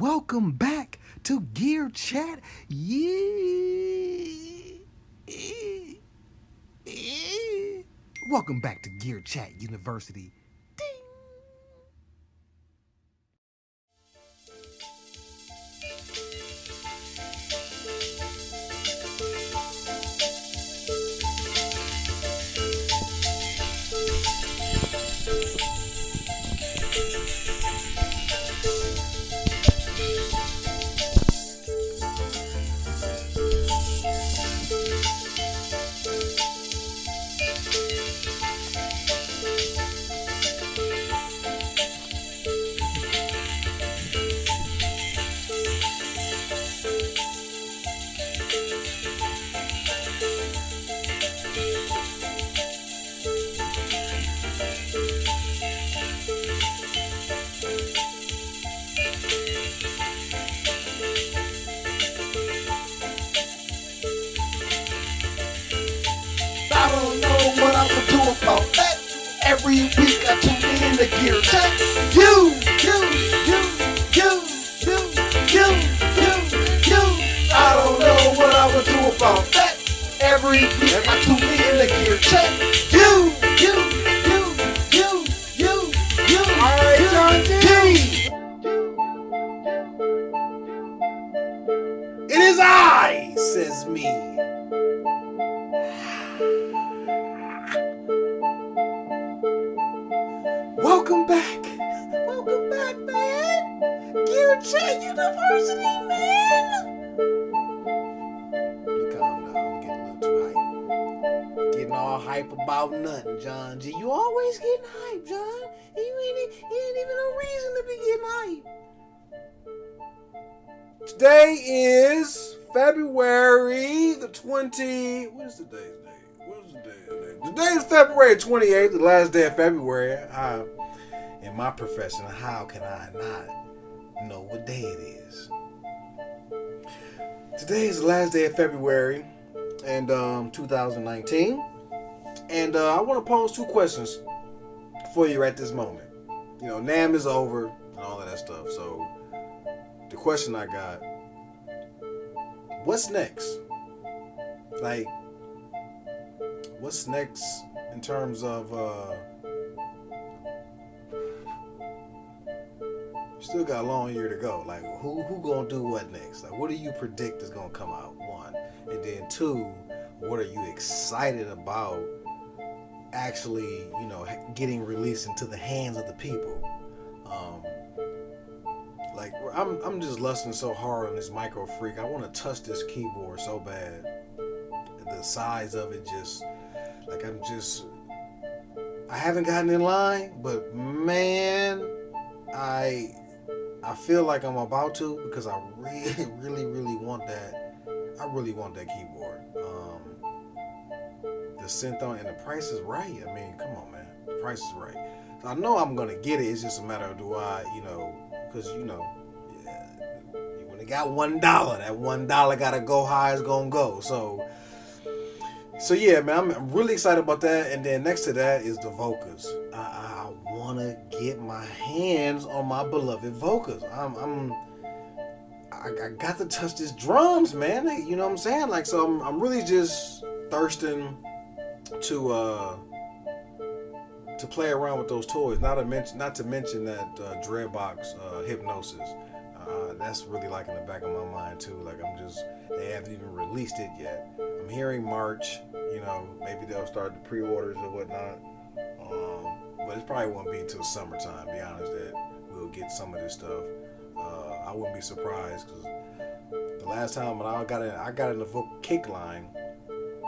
welcome back to Gear Chat. Welcome back to Gear Chat University. Ding. What I'm gonna do about that? Every week I tune in to Gear Chat. You. I don't know what I'm gonna do about that. Every week I tune in to Gear Chat. You. Alright, John G. It is I, says me. Welcome back, man. Gear Chat University, man. You calm down, I'm getting a little too hype. Getting all hype about nothing, John G. You always getting hype, John. You ain't even no reason to be getting hype. Today is February the 20th. What is today's date? Today is February 28th, the last day of February. In my profession, how can I not know what day it is? Today is the last day of February, and 2019. And I want to pose two questions for you at this moment. You know, NAM is over and all of that stuff. So the question I got: what's next? Like, what's next in terms of still got a long year to go. Like, who gonna do what next? Like, what do you predict is gonna come out? One, and then two, what are you excited about actually, getting released into the hands of the people? Like, I'm just lusting so hard on this Micro Freak. I want to touch this keyboard so bad. The size of it, just like I haven't gotten in line, but man, I feel like I'm about to, because I really want that. I really want that keyboard. The synth on, and the price is right. I mean, come on, man. The price is right. So I know I'm gonna get it. It's just a matter of do I, because when it got $1, that $1 gotta go high it's gonna go. So yeah, man, I'm really excited about that. And then next to that is the Vocas. I want to get my hands on my beloved Vocas. I got to touch these drums, man. You know what I'm saying? Like, so I'm really just thirsting to play around with those toys. Not to mention that Dreadbox Hypnosis. That's really like in the back of my mind too. Like, they haven't even released it yet. I'm hearing March. Maybe they'll start the pre-orders or whatnot. But it probably won't be until summertime, to be honest, that we'll get some of this stuff. I wouldn't be surprised, because the last time when I got in the vocal kick line,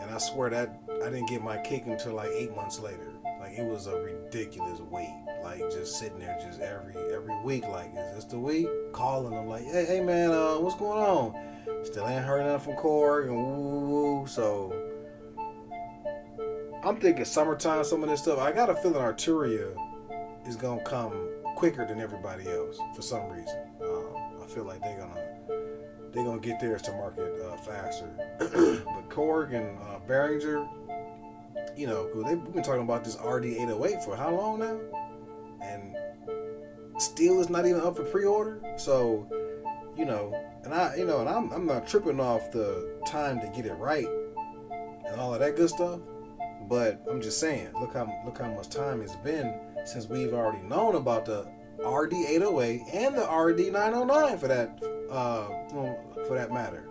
and I swear that I didn't get my kick until like 8 months later. Like, it was a ridiculous wait. Like, just sitting there just every week, like, is this the week? Calling them like, hey man, what's going on? Still ain't heard nothing from Korg and woo. So I'm thinking summertime, some of this stuff. I got a feeling Arturia is gonna come quicker than everybody else for some reason. I feel like they're gonna get theirs to market faster. But Korg and Behringer, we've been talking about this RD808 for how long now, and still it's not even up for pre-order. So I'm not tripping off the time to get it right and all of that good stuff. But I'm just saying, look how much time it's been since we've already known about the RD 808 and the RD 909 for that matter.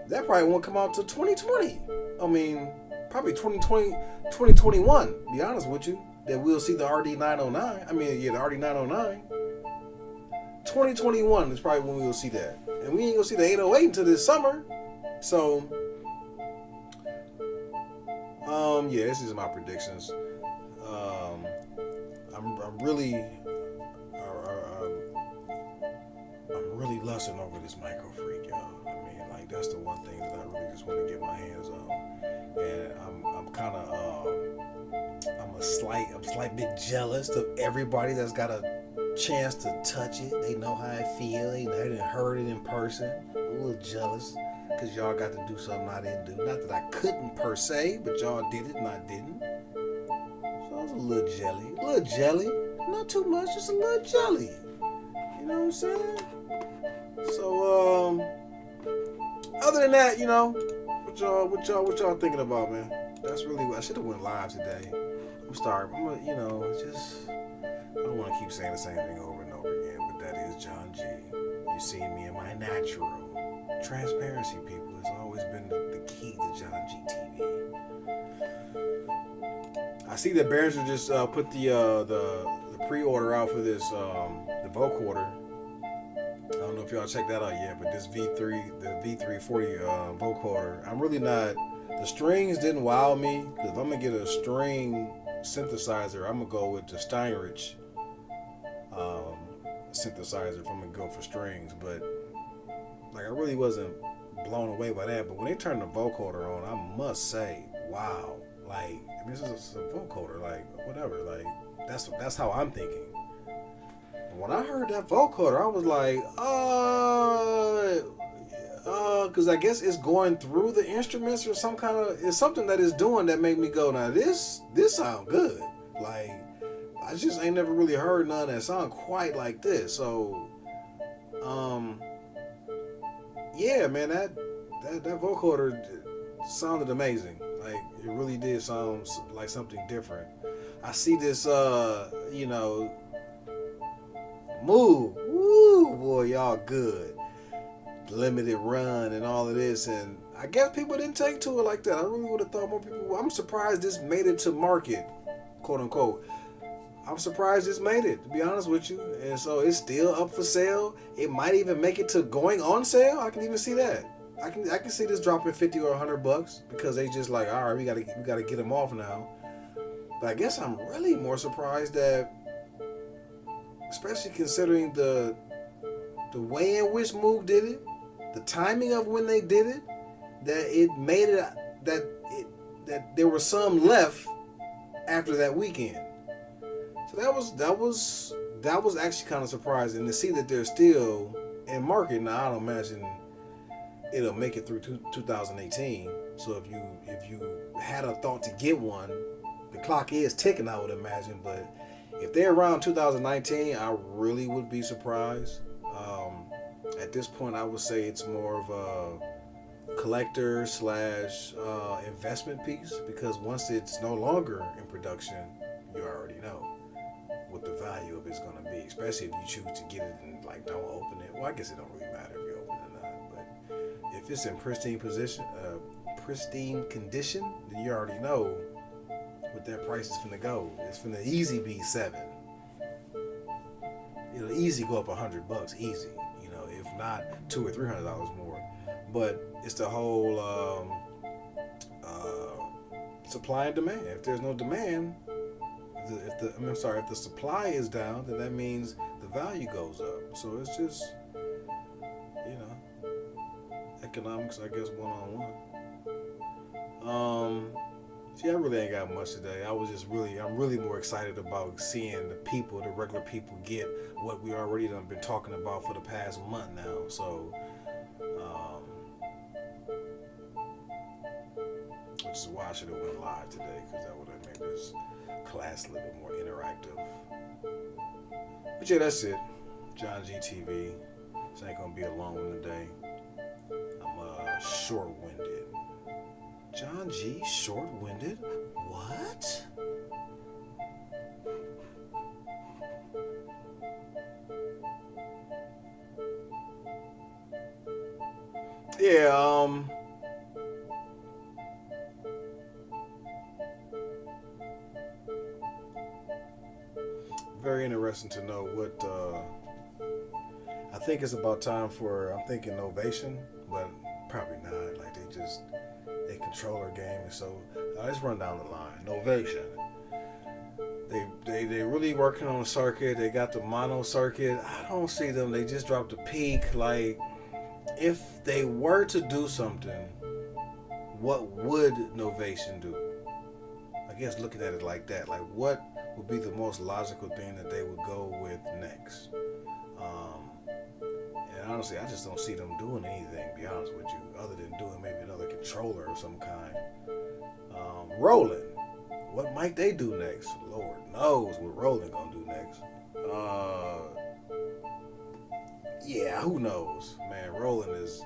That probably won't come out till 2020. I mean, probably 2020, 2021. To be honest with you, that we'll see the RD 909. I mean, yeah, the RD 909. 2021 is probably when we will see that, and we ain't gonna see the 808 until this summer. So, yeah, this is my predictions. I'm really, I'm really lusting over this micro freak, y'all. I mean, like that's the one thing that I really just want to get my hands on, and I'm kind of, I'm a slight bit jealous of everybody that's got a chance to touch it. They know how I feel. They didn't heard it in person. I'm a little jealous because y'all got to do something I didn't do. Not that I couldn't per se, but y'all did it and I didn't. So I was a little jelly, not too much, just a little jelly. You know what I'm saying? So other than that, what y'all thinking about, man? That's really what I should have went live today. I'm sorry. I don't want to keep saying the same thing over and over again, but that is John G. You see me in my natural transparency, people. It's always been the key to John G TV. I see that Behringer just put the pre-order out for this the vocoder. I don't know if y'all checked that out yet, but this the V340 vocoder. I'm really not. The strings didn't wow me because if I'm gonna get a string synthesizer, I'm gonna go with the Steinrich synthesizer if I'm gonna go for strings. But like, I really wasn't blown away by that. But when they turned the vocoder on, I must say, wow! Like, this is a vocoder, like whatever. Like that's how I'm thinking. But when I heard that vocoder, I was like, because I guess it's going through the instruments or it's something that it's doing that made me go, now this sound good. Like, I just ain't never really heard none that sound quite like this. So, yeah, man, that vocoder sounded amazing. Like, it really did sound like something different. I see this, move. Woo, boy, y'all good. Limited run and all of this, and I guess people didn't take to it like that. I really would have thought more people. I'm surprised this made it to market, quote unquote. I'm surprised this made it, to be honest with you. And so it's still up for sale. It might even make it to going on sale. I can even see that. I can see this dropping $50 or $100 because they just like, all right, we gotta get them off now. But I guess I'm really more surprised that, especially considering the way in which Moog did it, the timing of when they did it, that it made it that there were some left after that weekend. So that was actually kind of surprising to see that they're still in market. Now I don't imagine it'll make it through 2018. So if you had a thought to get one, the clock is ticking, I would imagine. But if they're around 2019, I really would be surprised. At this point, I would say it's more of a collector / investment piece, because once it's no longer in production, you already know what the value of it's going to be, especially if you choose to get it and like don't open it. Well, I guess it don't really matter if you open it or not, but if it's in pristine condition, then you already know what that price is finna go. It's finna easy be $7. It'll easy go up $100, easy. If not $200 or $300 more. But it's the whole supply and demand. If there's no demand, if the supply is down, then that means the value goes up. So it's just, economics, I guess, one-on-one. See, I really ain't got much today. I'm really more excited about seeing the regular people get what we already done been talking about for the past month now. So, which is why I should have went live today, because that would have made this class a little bit more interactive. But yeah, that's it. John G TV. This ain't gonna be a long one today. I'm short-winded. John G. Short-winded? What? Yeah, very interesting to know what I think it's about time for, I'm thinking Novation, but probably not. Like they controller game, and so let's run down the line. Novation. They really working on the circuit. They got the mono circuit. I don't see them. They just dropped a peak. Like, if they were to do something, what would Novation do? I guess looking at it like that, like what would be the most logical thing that they would go with next? And honestly, I just don't see them doing anything, to be honest with you, other than doing maybe another controller of some kind. Roland, what might they do next? Lord knows what Roland gonna do next. Yeah, who knows, man. Roland is,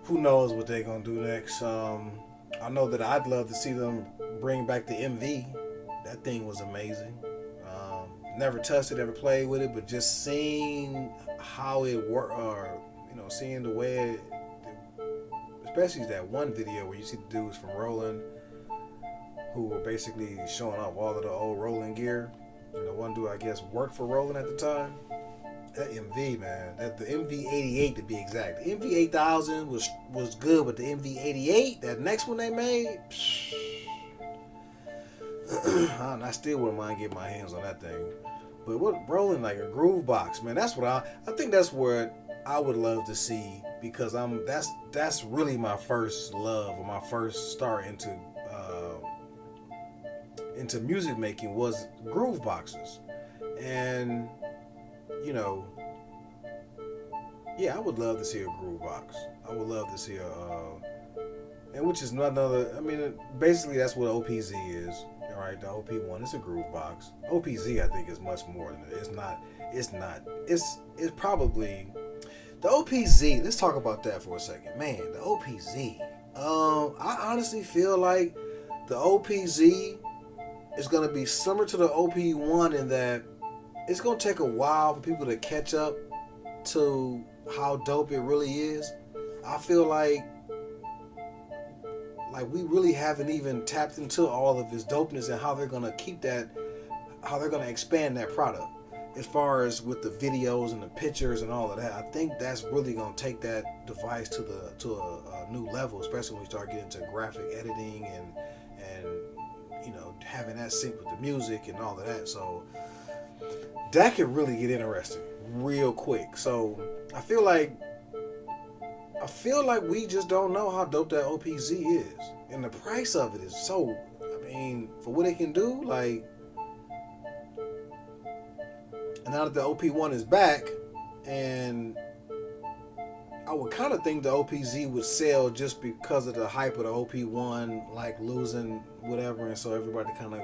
who knows what they gonna do next. I know that I'd love to see them bring back the MV. That thing was amazing. Never touched it, ever played with it, but just seeing how it worked, or seeing the way it, especially that one video where you see the dudes from Roland who were basically showing off all of the old Roland gear. And the one dude, I guess, worked for Roland at the time. That MV, man, that the MV88 to be exact. The MV8000 was good, but the MV88, that next one they made, I still wouldn't mind getting my hands on that thing. But what Roland, like a groove box, man, that's what I think that's what I would love to see, because that's really my first love, or my first start into music making was groove boxes. And yeah, I would love to see a groove box. I would love to see and which is another, I mean, basically that's what OPZ is. All right, the OP1 is a groove box. OPZ, I think, is much more than it. It's probably the OPZ. Let's talk about that for a second, man. The OPZ. I honestly feel like the OPZ is going to be similar to the OP1 in that it's going to take a while for people to catch up to how dope it really is. I feel like we really haven't even tapped into all of its dopeness and how they're going to keep that, how they're going to expand that product. As far as with the videos and the pictures and all of that, I think that's really going to take that device to a new level, especially when we start getting into graphic editing and having that sync with the music and all of that. So that could really get interesting real quick. So I feel like we just don't know how dope that OPZ is, and the price of it is so. I mean, for what it can do, like. And now that the OP1 is back, and I would kind of think the OPZ would sell just because of the hype of the OP1, like losing whatever, and so everybody kind of,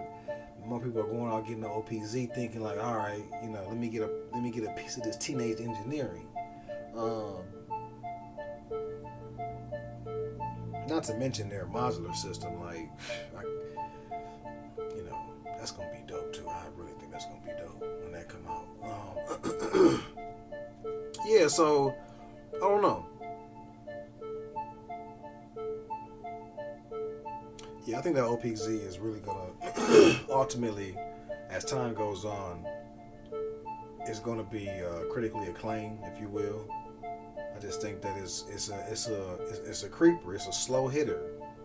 more people are going out getting the OPZ, thinking like, all right, let me get a piece of this teenage engineering. Not to mention their modular system, like, that's gonna be dope too. I really think that's gonna be dope when that come out. Yeah, so I don't know. Yeah, I think that OPZ is really gonna ultimately, as time goes on, it's gonna be critically acclaimed, if you will. I just think that it's a creeper. It's a slow hitter.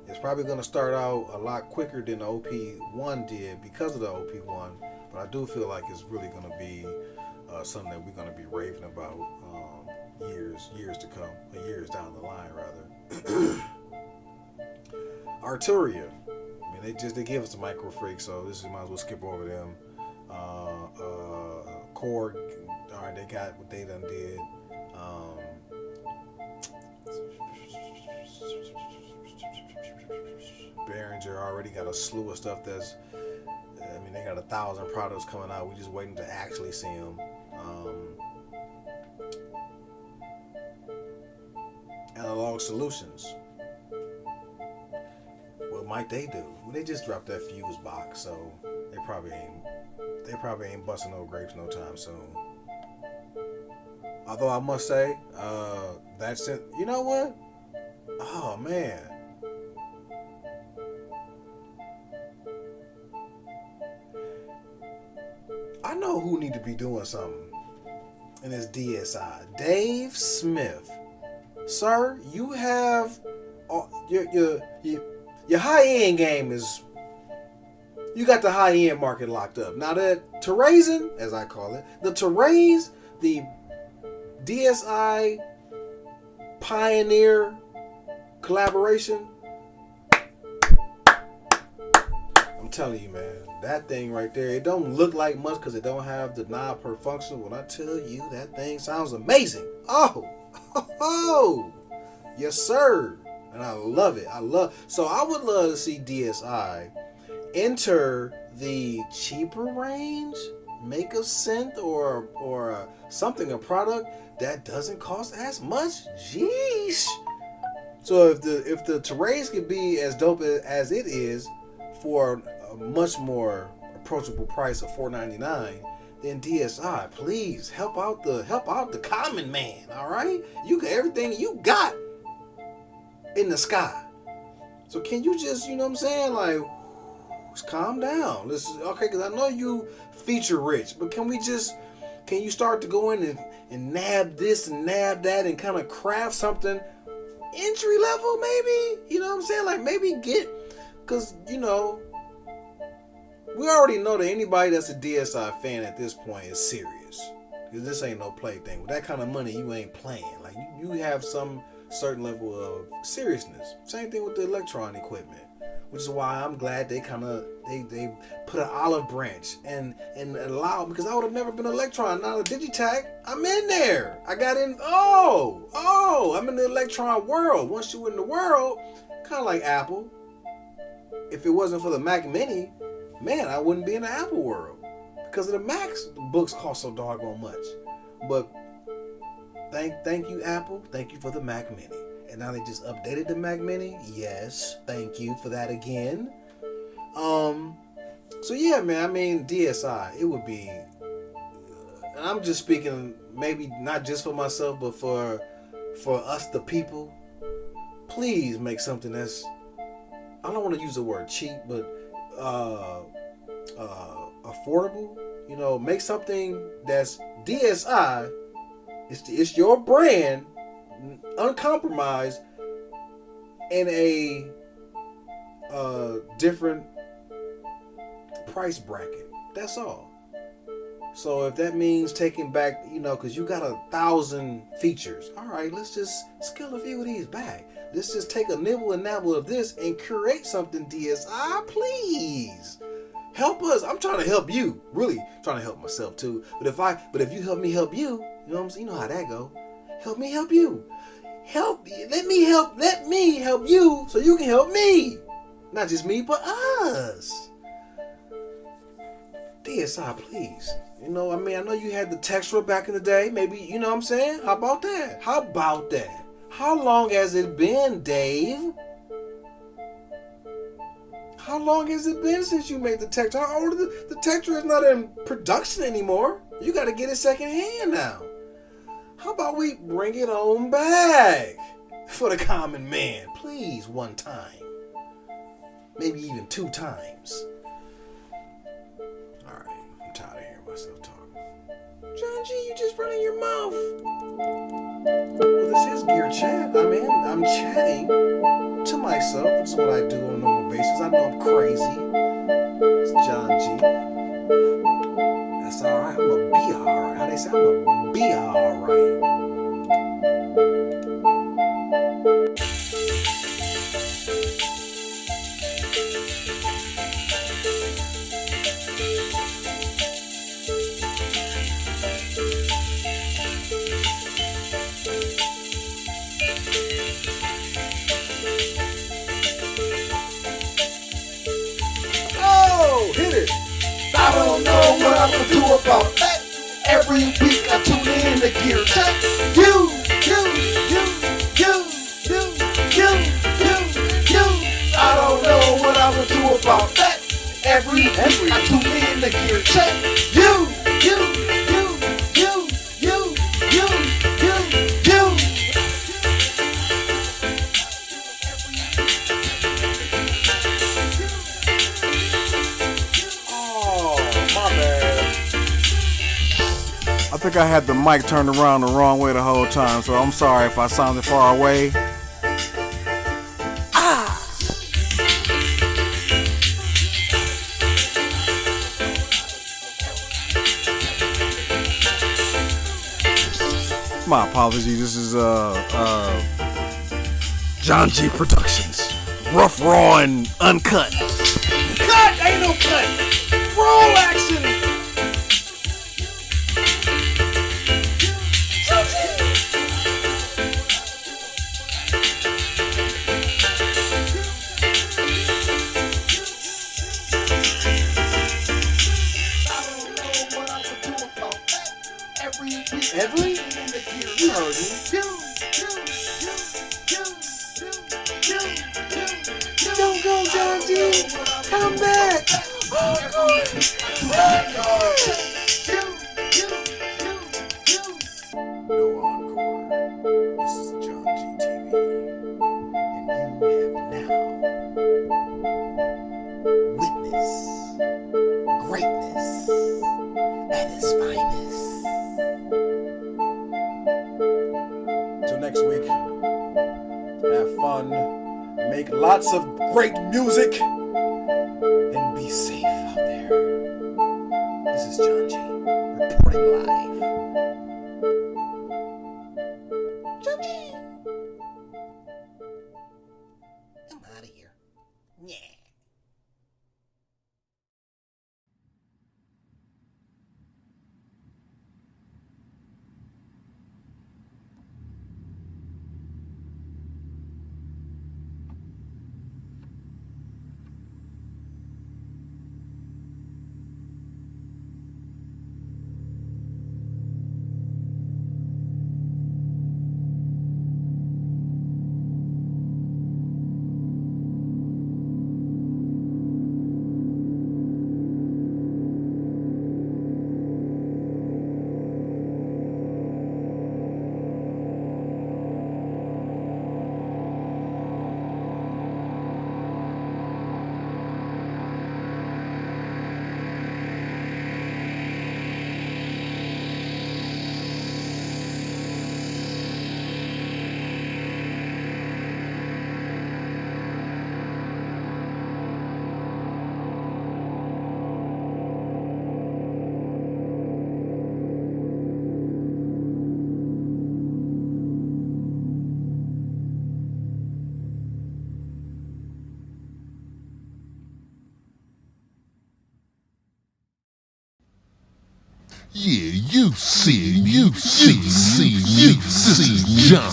It's probably going to start out a lot quicker than the OP1 did because of the OP1, but I do feel like it's really going to be something that we're going to be raving about years to come, or years down the line rather. Arturia. I mean, they give us the micro freak, so this is, might as well skip over them. Korg, all right, they got what they done did. Behringer already got a slew of stuff that's, I mean, they got 1,000 products coming out. We're just waiting to actually see them. Analog Solutions. What might they do? Well, they just dropped that fuse box, so they probably ain't busting no grapes no time soon. Although I must say, that's it. You know what? Oh man. I know who need to be doing something in this DSI. Dave Smith. Sir, you have your high-end game is, you got the high-end market locked up. Now that Terrazin, as I call it, the Terraze, the DSI Pioneer collaboration, I'm telling you, man, that thing right there, it don't look like much because it don't have the knob per function. When I tell you, that thing sounds amazing. Oh, yes, sir. And I love it. So I would love to see DSI enter the cheaper range, make a synth or something, a product that doesn't cost as much. Jeez. So if the Terraze could be as dope as it is for a much more approachable price of $499, then DSI, please help out the common man. All right, you got everything you got in the sky. So can you just, you know what I'm saying, like, just calm down. Okay, because I know you feature rich, but can you start to go in and nab this and nab that and kind of craft something entry level, maybe? You know what I'm saying? Like, maybe because, you know, we already know that anybody that's a DSI fan at this point is serious. Because this ain't no plaything. With that kind of money, you ain't playing. Like, you have some certain level of seriousness. Same thing with the Electron equipment, which is why I'm glad they put an olive branch and allow, because I would have never been Electron, not a Digitech. I'm in there. I got in. I'm in the Electron world. Once you're in the world, kind of like Apple. If it wasn't for the Mac Mini, man, I wouldn't be in the Apple world because of the Macs. The books cost so doggone much. But thank you, Apple. Thank you for the Mac Mini. And now they just updated the Mac Mini. Yes, thank you for that again. So yeah, man, I mean, DSI, it would be, and I'm just speaking maybe not just for myself, but for us, the people. Please make something that's, I don't want to use the word cheap, but affordable. You know, make something that's DSI. It's your brand, uncompromised, in a different price bracket. That's all. So if that means taking back, you know, because you got 1,000 features, all right, let's just scale a few of these back. Let's just take a nibble and nabble of this and create something DSI, please. Help us. I'm trying to help you. Really trying to help myself too. But if you help me help you, you know what I'm saying? You know how that go. Help me help you. Let me help you so you can help me. Not just me, but us. DSI, please. You know, I mean, I know you had the Textra back in the day. Maybe, you know what I'm saying? How about that? How long has it been, Dave? How long has it been since you made the Textra? How old is the Textra is not in production anymore. You got to get it secondhand now. How about we bring it on back for the common man? Please, one time. Maybe even 2 times. All right, I'm tired of hearing myself talk. John G, you just running your mouth. Well, this is Gear Chat. I mean, I'm chatting to myself. It's what I do on a normal basis. I know I'm crazy. It's John G. That's alright. I'm gonna be alright. How they say, I'm gonna be alright. Oh, hit it. I don't know what I'm gonna do about that. Every week I tune in to Gear Chat. You. every I tune in to Gear Check. You. Oh, my bad. I think I had the mic turned around the wrong way the whole time, so I'm sorry if I sounded far away. My apologies. This is John G Productions. Rough, raw, and uncut. Cut! Ain't no cut! Roll action! Every? You heard me. Don't go, John G. Come back. Oh, God. No encore. This is John G TV. And you have now witnessed greatness at its finest. Till next week, have fun, make lots of great music, and be safe out there. This is John G reporting live. John G. I'm out of here. Yeah. Yeah, you see John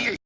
G.